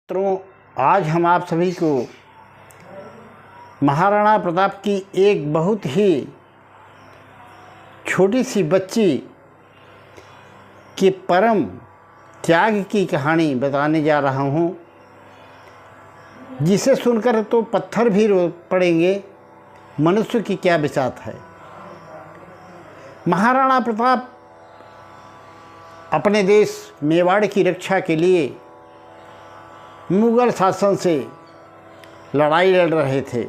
मित्रों, आज हम आप सभी को महाराणा प्रताप की एक बहुत ही छोटी सी बच्ची के परम त्याग की कहानी बताने जा रहा हूँ, जिसे सुनकर तो पत्थर भी रो पड़ेंगे। मनुष्य की क्या बिसात है। महाराणा प्रताप अपने देश मेवाड़ की रक्षा के लिए मुग़ल शासन से लड़ाई लड़ रहे थे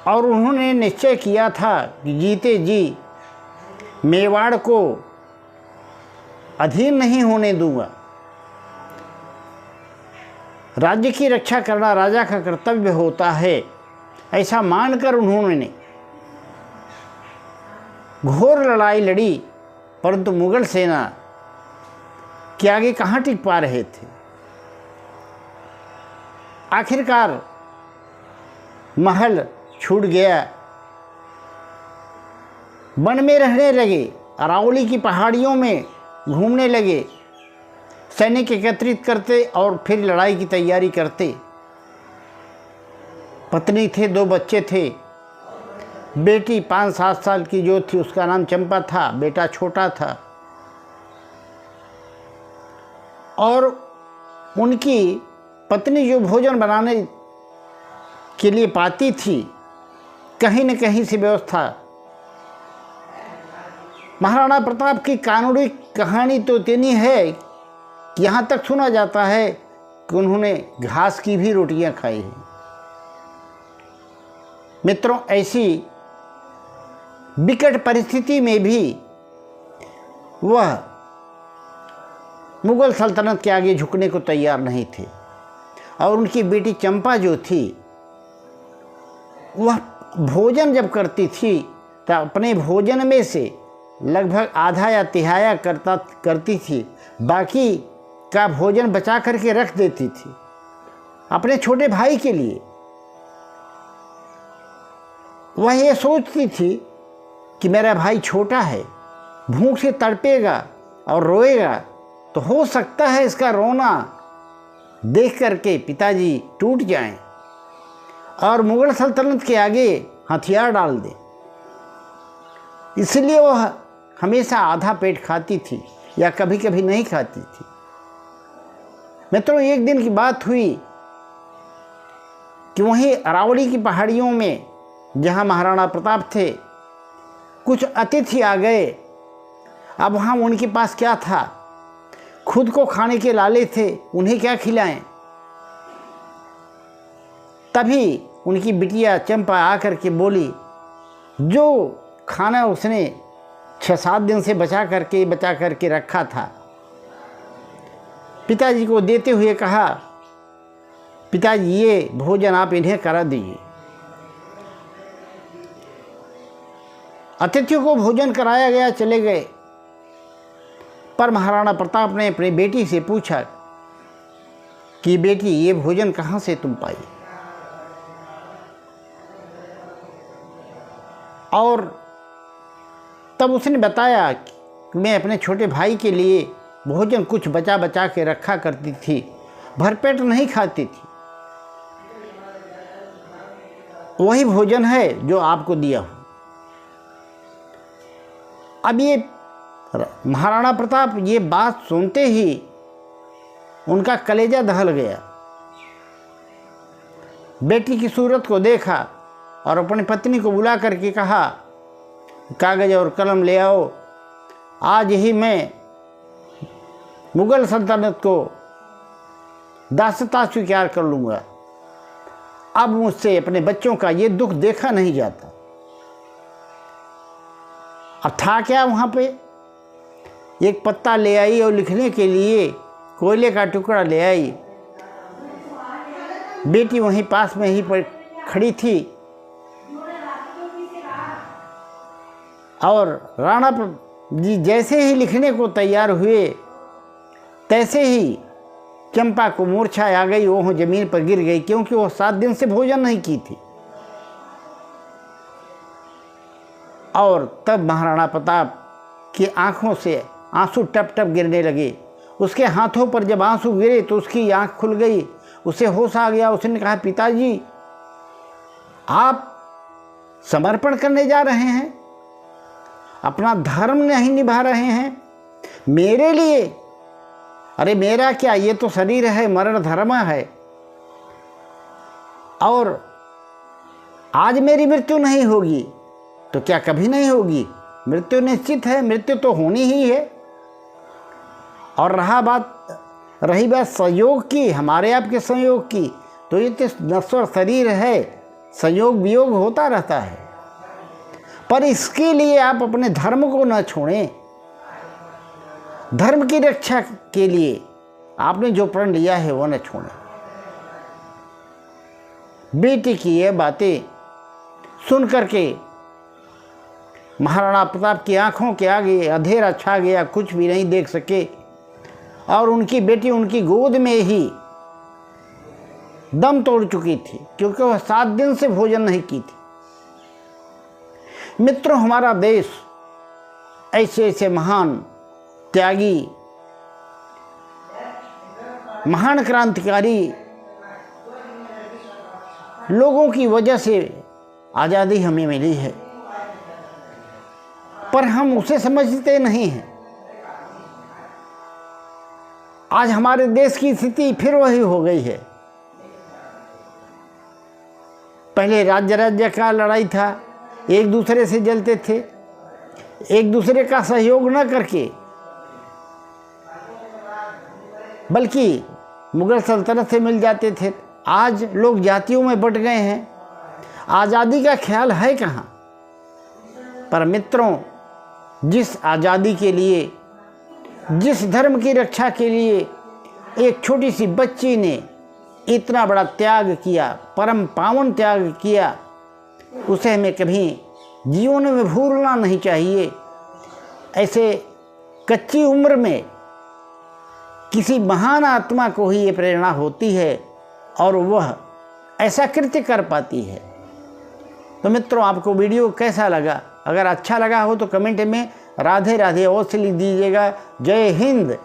और उन्होंने निश्चय किया था कि जीते जी मेवाड़ को अधीन नहीं होने दूंगा। राज्य की रक्षा करना राजा का कर्तव्य होता है, ऐसा मानकर उन्होंने घोर लड़ाई लड़ी, परंतु मुग़ल सेना के आगे कहाँ टिक पा रहे थे। आखिरकार महल छूट गया, वन में रहने लगे, अरावली की पहाड़ियों में घूमने लगे, सैनिक एकत्रित करते और फिर लड़ाई की तैयारी करते। पत्नी थे, 2 बच्चे थे। बेटी 5-7 साल की जो थी उसका नाम चंपा था, बेटा छोटा था। और उनकी पत्नी जो भोजन बनाने के लिए पाती थी, कहीं न कहीं से व्यवस्था। महाराणा प्रताप की कानूनी कहानी तो इतनी है कि यहाँ तक सुना जाता है कि उन्होंने घास की भी रोटियां खाई हैं। मित्रों, ऐसी विकट परिस्थिति में भी वह मुग़ल सल्तनत के आगे झुकने को तैयार नहीं थे। और उनकी बेटी चंपा जो थी, वह भोजन जब करती थी तो अपने भोजन में से लगभग आधा या तिहाया करती थी, बाकी का भोजन बचा करके रख देती थी अपने छोटे भाई के लिए। वह ये सोचती थी कि मेरा भाई छोटा है, भूख से तड़पेगा और रोएगा तो हो सकता है इसका रोना देख करके पिताजी टूट जाएं और मुग़ल सल्तनत के आगे हथियार डाल दें। इसलिए वह हमेशा आधा पेट खाती थी या कभी कभी नहीं खाती थी। मित्रों, एक दिन की बात हुई कि वहीं अरावली की पहाड़ियों में जहां महाराणा प्रताप थे, कुछ अतिथि आ गए। अब वहाँ उनके पास क्या था, खुद को खाने के लाले थे, उन्हें क्या खिलाएं। तभी उनकी बिटिया चंपा आकर के बोली, जो खाना उसने 6-7 दिन से बचा करके रखा था, पिताजी को देते हुए कहा, पिताजी ये भोजन आप इन्हें करा दीजिए। अतिथियों को भोजन कराया गया, चले गए। पर महाराणा प्रताप ने अपनी बेटी से पूछा कि बेटी, ये भोजन कहाँ से तुम पाई। और तब उसने बताया कि मैं अपने छोटे भाई के लिए भोजन कुछ बचा के रखा करती थी, भरपेट नहीं खाती थी। वही भोजन है जो आपको दिया हूँ। अब ये महाराणा प्रताप ये बात सुनते ही उनका कलेजा दहल गया। बेटी की सूरत को देखा और अपनी पत्नी को बुला करके कहा, कागज और कलम ले आओ, आज ही मैं मुग़ल सल्तनत को दासता स्वीकार कर लूँगा। अब मुझसे अपने बच्चों का ये दुख देखा नहीं जाता। अब था क्या, वहाँ पे एक पत्ता ले आई और लिखने के लिए कोयले का टुकड़ा ले आई। बेटी वहीं पास में ही पर खड़ी थी और राणा जी जैसे ही लिखने को तैयार हुए, तैसे ही चंपा को मूर्छा आ गई। वो ज़मीन पर गिर गई, क्योंकि वो 7 दिन से भोजन नहीं की थी। और तब महाराणा प्रताप की आंखों से आंसू टप टप गिरने लगे उसके हाथों पर जब आंसू गिरे तो उसकी आंख खुल गई, उसे होश आ गया। उसने कहा, पिताजी आप समर्पण करने जा रहे हैं, अपना धर्म नहीं निभा रहे हैं मेरे लिए। अरे मेरा क्या, ये तो शरीर है, मरण धर्म है, और आज मेरी मृत्यु नहीं होगी तो क्या कभी नहीं होगी? मृत्यु निश्चित है, मृत्यु तो होनी ही है। और रही बात संयोग की, हमारे आपके संयोग की, तो ये तो नश्वर शरीर है, संयोग वियोग होता रहता है। पर इसके लिए आप अपने धर्म को न छोड़ें। धर्म की रक्षा के लिए आपने जो प्रण लिया है वो न छोड़ें। बेटी की ये बातें सुन करके महाराणा प्रताप की आंखों के आगे अंधेरा छा गया, कुछ भी नहीं देख सके। और उनकी बेटी उनकी गोद में ही दम तोड़ चुकी थी, क्योंकि वह 7 दिन से भोजन नहीं की थी। मित्रों, हमारा देश ऐसे ऐसे महान त्यागी, महान क्रांतिकारी लोगों की वजह से आज़ादी हमें मिली है, पर हम उसे समझते नहीं हैं। आज हमारे देश की स्थिति फिर वही हो गई है। पहले राज्य का लड़ाई था, एक दूसरे से जलते थे, एक दूसरे का सहयोग न करके, बल्कि मुगल सल्तनत से मिल जाते थे। आज लोग जातियों में बंट गए हैं, आज़ादी का ख्याल है कहाँ? पर मित्रों, जिस आज़ादी के लिए, जिस धर्म की रक्षा के लिए एक छोटी सी बच्ची ने इतना बड़ा त्याग किया, परम पावन त्याग किया, उसे हमें कभी जीवन में भूलना नहीं चाहिए। ऐसे कच्ची उम्र में किसी महान आत्मा को ही ये प्रेरणा होती है और वह ऐसा कृत्य कर पाती है। तो मित्रों, आपको वीडियो कैसा लगा? अगर अच्छा लगा हो तो कमेंट में राधे राधे अवश्य लिख दीजिएगा। जय हिंद।